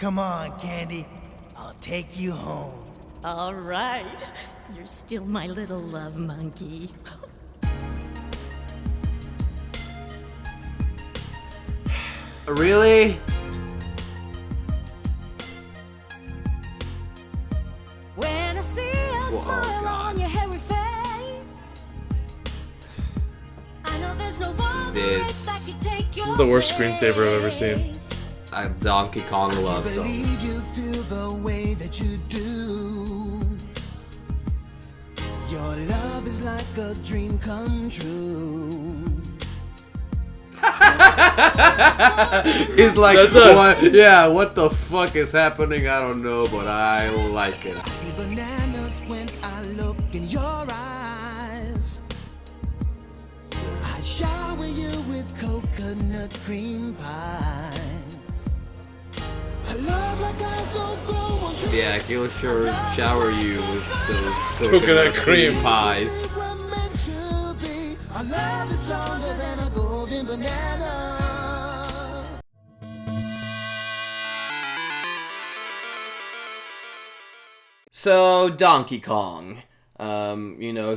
Come on, Candy. I'll take you home. All right. You're still my little love monkey. Really? When I see a smile on your hairy face, I know there's no one This is the worst screensaver I've ever seen. A Donkey Kong love song. Believe you feel the way that you do. Your love is like a dream come true. He's like, That's us. what? Yeah, what the fuck is happening? I don't know, but I like it. I see bananas when I look in your eyes. I shower you with coconut cream pies. I love like I so grow on trees. Yeah, he'll sure shower you with those Coconut cream pies. We're meant to be. Our love is stronger than a golden banana. So, Donkey Kong.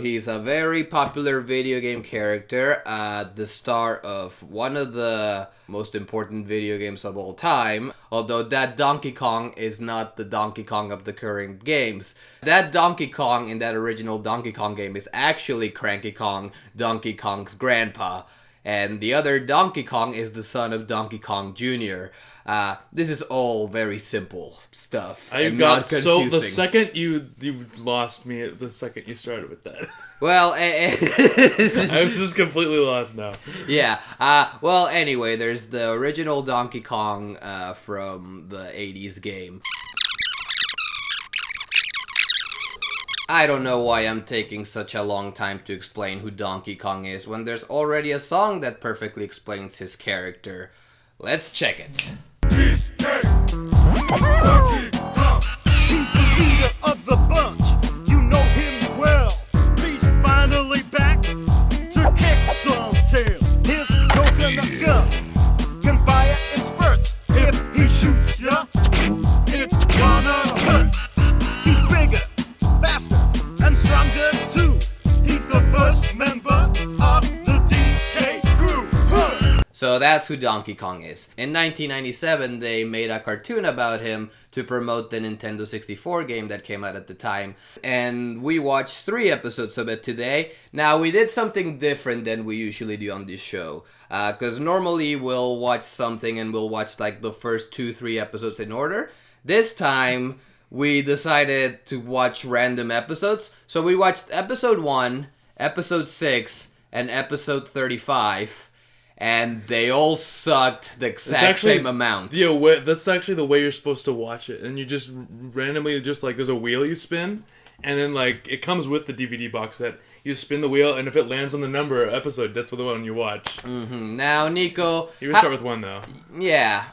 He's a very popular video game character at the start of one of the most important video games of all time. Although that Donkey Kong is not the Donkey Kong of the current games. That Donkey Kong in that original Donkey Kong game is actually Cranky Kong, Donkey Kong's grandpa. And the other Donkey Kong is the son of Donkey Kong Jr. This is all very simple stuff. I and got not so confusing. the second you lost me the second you started with that. Well, I'm just completely lost now. yeah. Well, anyway, there's the original Donkey Kong from the 80s game. I don't know why I'm taking such a long time to explain who Donkey Kong is when there's already a song that perfectly explains his character. Let's check it. He's the leader of the bunch. You know him well. He's finally back to kick some tail. His coconut gun can fire in spurts. If he shoots ya, it's gonna hurt. He's bigger, faster, and stronger too. He's the first member of the DK crew. So that's who Donkey Kong is. In 1997, they made a cartoon about him to promote the Nintendo 64 game that came out at the time. And we watched 3 episodes of it today. Now, we did something different than we usually do on this show. Because normally we'll watch something and we'll watch like the first 2-3 episodes in order. This time, we decided to watch random episodes. So we watched episode 1, episode 6, and episode 35. And they all sucked the exact same amount. Yeah, that's actually the way you're supposed to watch it. And you just randomly, just like, there's a wheel you spin, and then, like, it comes with the DVD box set. You spin the wheel, and if it lands on the number episode, that's the one you watch. Mm-hmm. Now, Nico... You would start with 1, though. Yeah,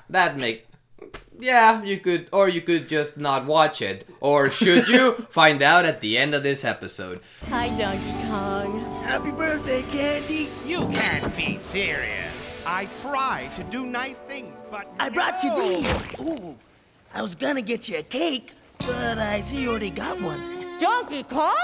yeah, you could, or you could just not watch it. Or should you? Find out at the end of this episode. Hi, Donkey Kong. Happy birthday, Candy. You can't be serious. I try to do nice things, but I brought you these. Ooh, I was gonna get you a cake, but I see you already got one. Donkey Kong?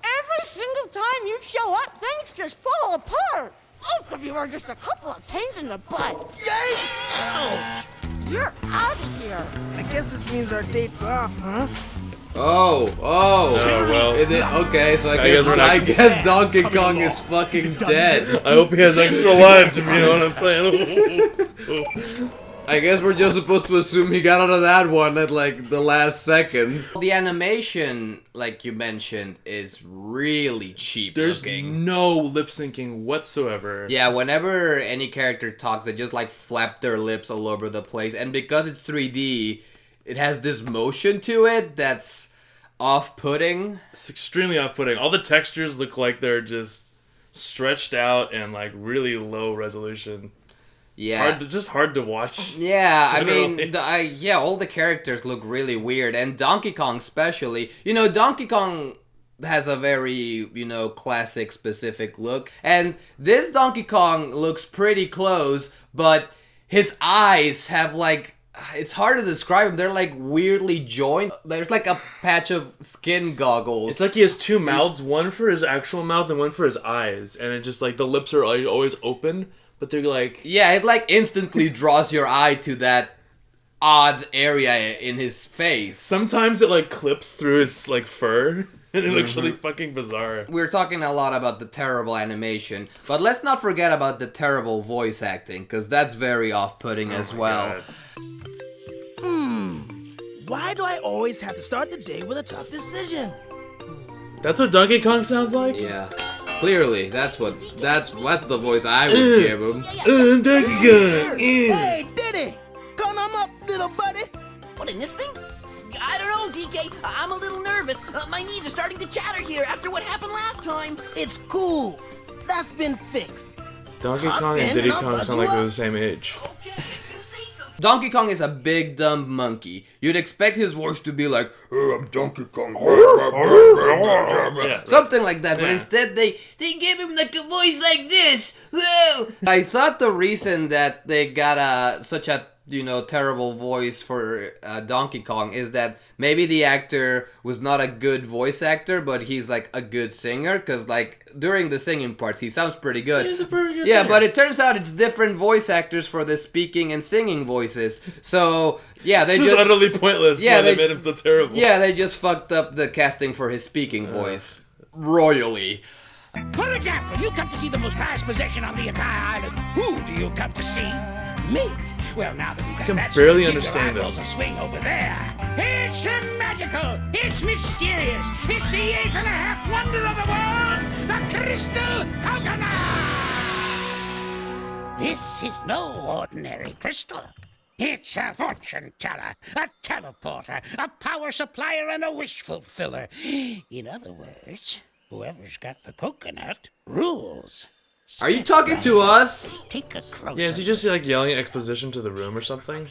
Every single time you show up, things just fall apart. Both of you are just a couple of pains in the butt. Yikes! Ouch! You're out of here. I guess this means our date's off, huh? Oh, well. Okay, so I guess we're not- I guess Donkey Kong is fucking dead. I hope he has extra lives, if you know what I'm saying. I guess we're just supposed to assume he got out of that one at like the last second. The animation, like you mentioned, is really cheap There's looking. no lip syncing whatsoever. Yeah, whenever any character talks, they just like flap their lips all over the place. And because it's 3D, it has this motion to it that's off-putting. It's extremely off-putting. All the textures look like they're just stretched out and like really low resolution. Yeah. It's just hard to watch. Yeah, I generally. mean, all the characters look really weird, and Donkey Kong especially. You know, Donkey Kong has a very, classic specific look, and this Donkey Kong looks pretty close, but his eyes have, like, It's hard to describe them. They're like weirdly joined. There's like a patch of skin goggles. It's like he has two mouths, one for his actual mouth and one for his eyes, and it just like the lips are like, always open, but they're like yeah, it like instantly draws your eye to that odd area in his face. sometimes it like clips through his like fur, and it looks really fucking bizarre. We're talking a lot about the terrible animation, but let's not forget about the terrible voice acting, because that's very off-putting as well. God. Why do I always have to start the day with a tough decision? That's what Donkey Kong sounds like? Yeah, clearly that's the voice I would give him. Donkey Kong! Hey, Diddy! Come on up, little buddy. What, in this thing? I don't know, DK. I'm a little nervous. My knees are starting to chatter here after what happened last time. It's cool. That's been fixed. Donkey Kong and Diddy Kong sound like they're the same age. Donkey Kong is a big dumb monkey. You'd expect his voice to be like, "Oh, I'm Donkey Kong," something like that. But instead, they gave him like a voice like this. Whoa! I thought the reason that they got such a terrible voice for Donkey Kong is that maybe the actor was not a good voice actor, but he's like a good singer, because like during the singing parts he sounds pretty good. He's a pretty good yeah, singer. but it turns out it's different voice actors for the speaking and singing voices. So yeah, they This is utterly pointless. Yeah, why they they- made him so terrible. yeah, they just fucked up the casting for his speaking voice royally. For example, you come to see the most prized possession on the entire island. Who do you come to see? Me. Well, now that we got can that barely straight, understand your eyeballs will swing over there. It's magical. It's mysterious. It's the 8.5 wonder of the world, the crystal coconut. This is no ordinary crystal. It's a fortune teller, a teleporter, a power supplier, and a wish fulfiller. In other words, whoever's got the coconut rules. Are you talking to us? Take a closer. Yeah, is he just like yelling exposition to the room or something?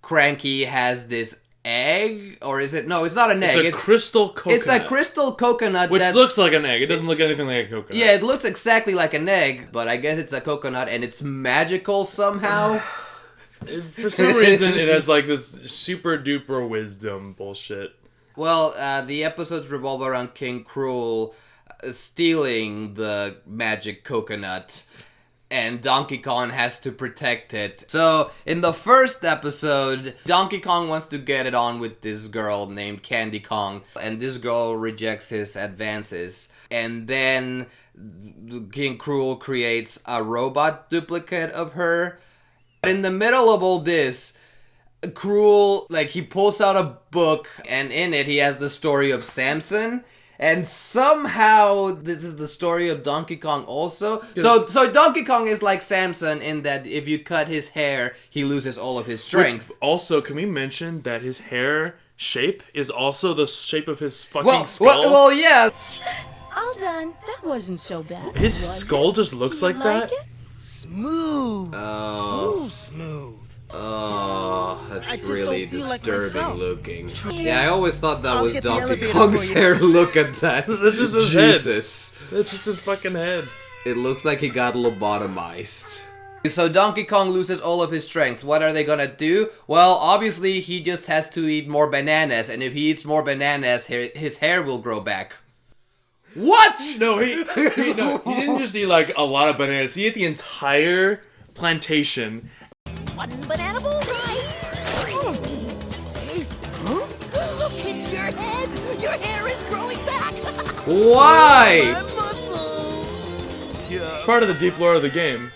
Cranky has this egg, or is it? No, it's not an egg. It's a crystal coconut. It's a crystal coconut Which that looks like an egg. It doesn't look anything like a coconut. Yeah, it looks exactly like an egg, but I guess it's a coconut and it's magical somehow. For some reason, it has like this super duper wisdom bullshit. Well, the episodes revolve around King Cruel stealing the magic coconut, and Donkey Kong has to protect it. So, in the first episode, Donkey Kong wants to get it on with this girl named Candy Kong, and this girl rejects his advances. And then King Cruel creates a robot duplicate of her. In the middle of all this, Cruel, like, he pulls out a book, and in it he has the story of Samson. And somehow this is the story of Donkey Kong also. So Donkey Kong is like Samson in that if you cut his hair, he loses all of his strength. Which also, can we mention that his hair shape is also the shape of his fucking skull? Well, yeah. All done. That wasn't so bad. His skull just looks like that? Smooth. Oh. Smooth. Oh, I that's just really don't feel like disturbing myself. looking. Yeah, I always thought that I'll was get the Donkey elevator Kong's for you. hair. Look at that. That's just his head. Jesus. That's just his fucking head. It looks like he got lobotomized. So Donkey Kong loses all of his strength. What are they gonna do? Well, obviously he just has to eat more bananas, and if he eats more bananas, his hair will grow back. What? No, he didn't just eat like a lot of bananas. He ate the entire plantation. One banana bullseye. Hey, huh? Look, it's your head. Your hair is growing back. Why? My muscles. It's part of the deep lore of the game.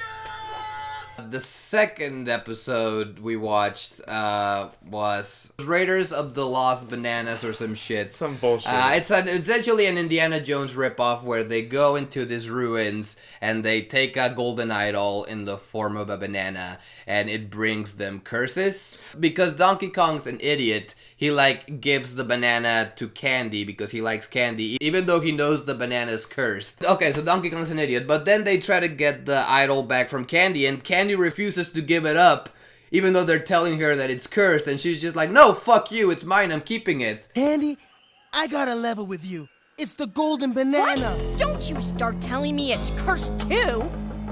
The second episode we watched was Raiders of the Lost Bananas or some shit. Some bullshit. It's essentially an Indiana Jones ripoff where they go into these ruins and they take a golden idol in the form of a banana and it brings them curses. Because Donkey Kong's an idiot, he like gives the banana to Candy because he likes candy, even though he knows the banana's cursed. Okay, so Donkey Kong's an idiot, but then they try to get the idol back from Candy and Candy refuses to give it up, even though they're telling her that it's cursed, and she's just like, no, fuck you, it's mine, I'm keeping it. Andy, I got a level with you. It's the golden banana. What? Don't you start telling me it's cursed too.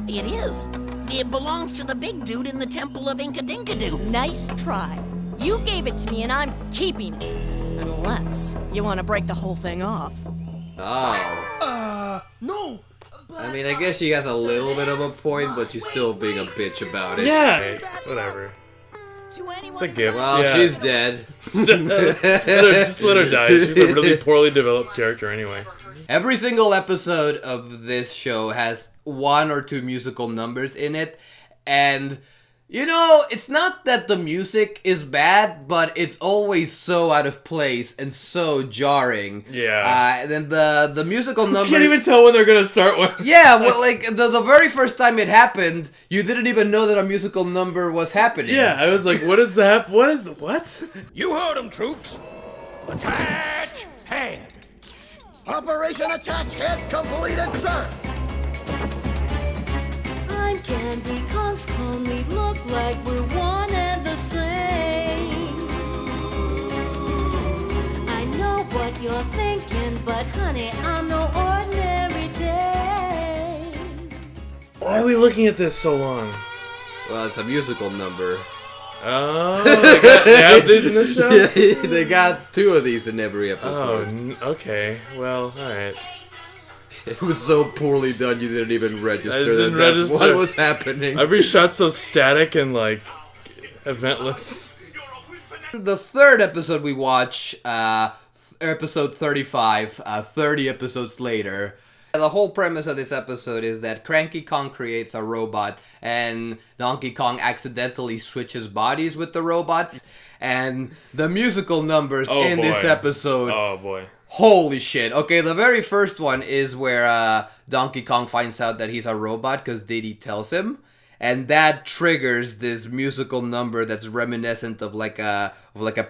It is. It belongs to the big dude in the temple of Inkadinkadu. Nice try. You gave it to me and I'm keeping it. Unless you want to break the whole thing off. Oh. No! I mean, I guess she has a little bit of a point, but she's still being a bitch about it. Yeah. Whatever. To anyone It's a gift. Well, yeah. she's dead. Just let her die. She's a really poorly developed character anyway. Every single episode of this show has 1 or 2 musical numbers in it, and you know, it's not that the music is bad, but it's always so out of place and so jarring. Yeah. And then the musical number... You can't even tell when they're gonna start one. Yeah, well, like, the very first time it happened, you didn't even know that a musical number was happening. Yeah, I was like, what is that? What? You heard him, troops. Attach head. Operation Attach Head completed, sir! I'm Candy Kong's clone. We look like we're one and the same. I know what you're thinking, but honey, I'm no ordinary day. Why are we looking at this so long? Well, it's a musical number. Oh, they have these in this show? Yeah, they got 2 of these in every Oh, episode. okay. Well, alright. It was so poorly done you didn't even register didn't that that's register. what was happening. Every shot's so static and, like, eventless. The third episode we watch, episode 35, 30 episodes later. The whole premise of this episode is that Cranky Kong creates a robot and Donkey Kong accidentally switches bodies with the robot. And the musical numbers in this episode... Oh, boy. Holy shit. Okay, the very first one is where Donkey Kong finds out that he's a robot because Diddy tells him. And that triggers this musical number that's reminiscent of like a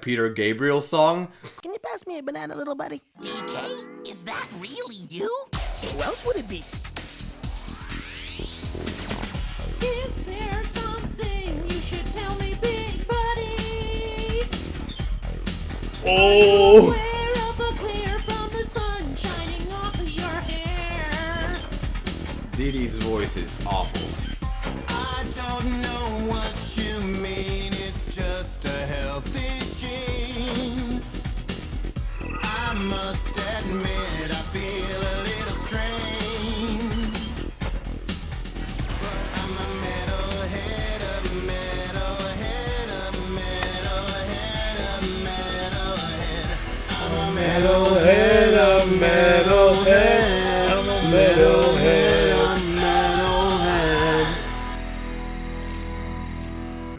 Peter Gabriel song. Can you pass me a banana, little buddy? DK? Is that really you? Who else would it be? Is there something you should tell me, big buddy? Oh! Aware of the glare from the sun shining off of your hair. Diddy's voice is awful. I don't know what you mean, it's just a healthy sheen. I must admit, I feel a little strange. But I'm a metalhead, a metalhead, a metalhead, a metalhead. I'm a metalhead, a metalhead, I'm a metalhead, a metalhead.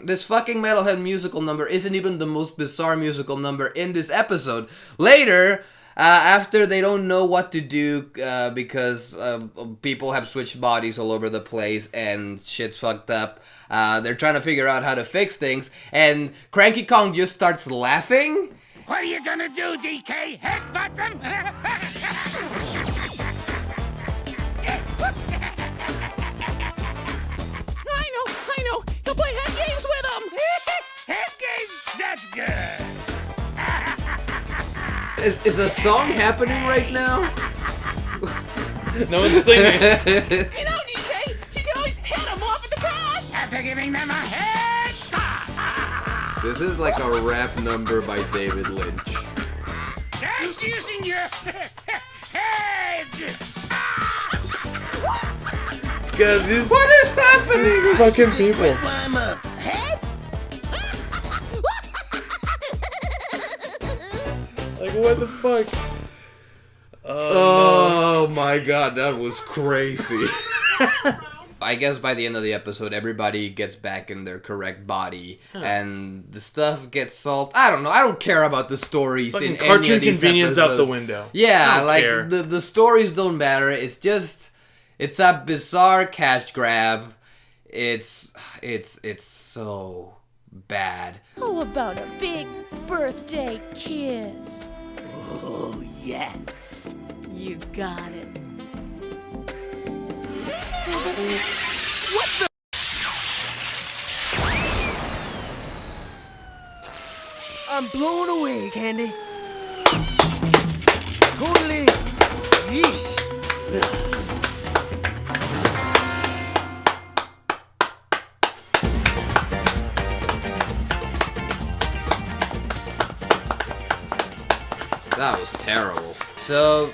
This fucking Metalhead musical number isn't even the most bizarre musical number in this episode. Later, after they don't know what to do because people have switched bodies all over the place and shit's fucked up, they're trying to figure out how to fix things, and Cranky Kong just starts laughing. What are you gonna do, DK? Headbutt them? I know. Go play head games with them. Head games? That's good. Is a song happening right now? No one's singing. You know, DK, you can always hit them off at the pass. After giving them a head start. This is like a rap number by David Lynch. Guys using your head. God, these What is happening? fucking people. Climb up. Head? Like, what the fuck? Oh my god, that was crazy. I guess by the end of the episode, everybody gets back in their correct body, and the stuff gets solved. I don't know. I don't care about the stories Fucking in any cartoon of these convenience out the episodes. window. Yeah, I don't like care. the stories don't matter. It's just it's a bizarre cash grab. It's so bad. How about a big birthday kiss? Oh, yes. You got it. I'm blown away, Candy. Totally. Yeesh. That was terrible. So,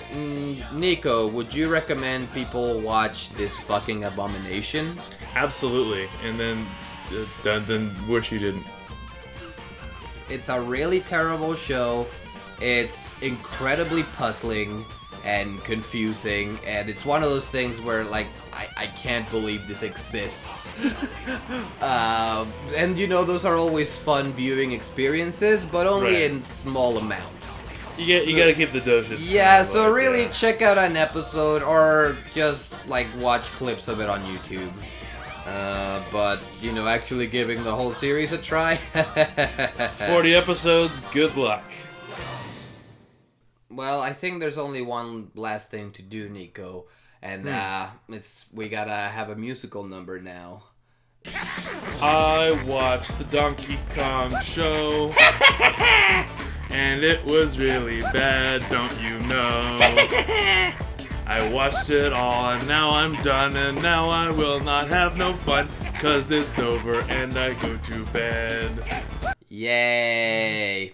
Nico, would you recommend people watch this fucking abomination? Absolutely. And then wish you didn't. It's a really terrible show. It's incredibly puzzling and confusing, and it's one of those things where, like, I can't believe this exists. And you know, those are always fun viewing experiences, but only in small amounts. You gotta keep the dosage. Yeah, so really check out an episode or just like watch clips of it on YouTube. But you know, actually giving the whole series a try. 40 episodes, good luck. Well, I think there's only one last thing to do, Nico, and we gotta have a musical number now. I watched the Donkey Kong show, and it was really bad, don't you know? I watched it all, and now I'm done, and now I will not have no fun, 'cause it's over and I go to bed. Yay!